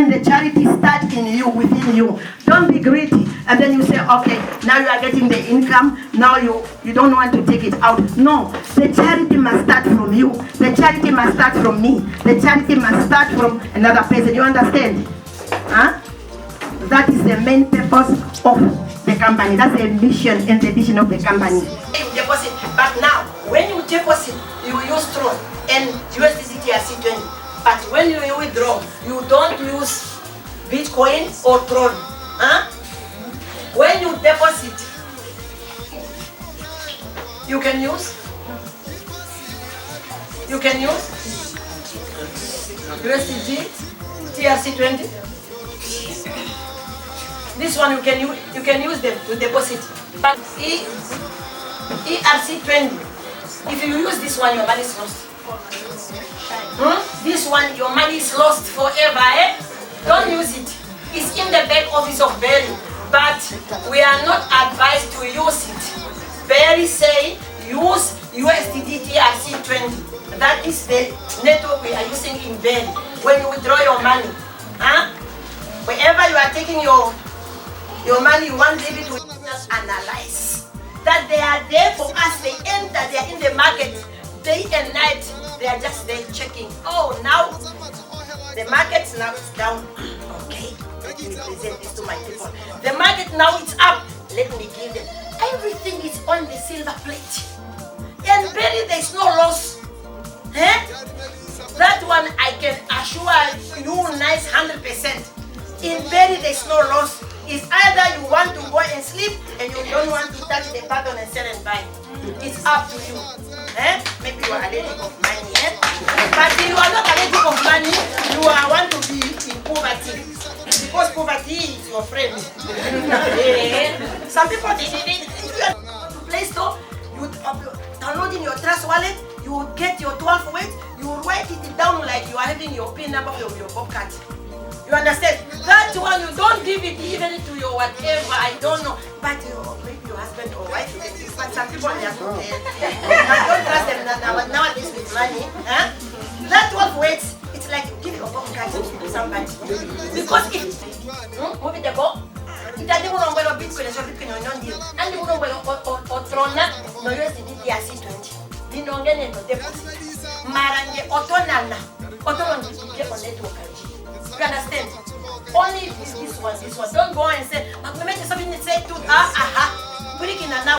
then the charity starts in you, within you. Don't be greedy. And then you say, okay, now you are getting the income. Now you don't want to take it out. No, the charity must start from you. The charity must start from me. The charity must start from another person. You understand? Huh? That is the main purpose of the company. That's the mission and the vision of the company. You deposit, but now when you deposit, you use Tron and USDT TRC20. But when you withdraw, you don't use Bitcoin or Tron. Huh? When you deposit, you can use USDT TRC20. This one you can use them to deposit. But ERC20, if you use this one, your money is lost. This one, your money is lost forever. Don't use it. It's in the back office of Berry, but we are not advised to use it. Berry say use USDT TRC20. That is the network we are using in Berry. When you withdraw your money, wherever you are taking your money, you want them to analyze that they are there for us. They enter, they are in the market day and night. They are just there checking. Oh, now the market now is down. Okay, let me present this to my people. The market now is up. Let me give them. Everything is on the silver plate. And Berry, there is no loss. That one I can assure you nice 100%. In Berry, there is no loss. It's either you want to go and sleep and you don't want to touch the button and sell and buy. It's up to you. Maybe you are allergic of money. But if you are not allergic of money, you want to be in poverty. Because poverty is your friend. Some people, if you are to Play Store, you download in your Trust wallet, you get your 12 weight, you write it down like you are having your PIN number of your popcard. You understand? That one you don't give it even to your whatever, I don't know. But maybe your husband or wife, but some people they are so I don't trust them nowadays with money. That 12 weights, it's like you give your popcard to somebody. Because if move it go, it doesn't know where Bitcoin is Bitcoin on deal. And you know where Otrona, no USDT TRC20. You know get no deposit. Marange Otonana. Otonon is on network. You understand? Only this one. Don't go and say, I'm going to make something that say to put it in a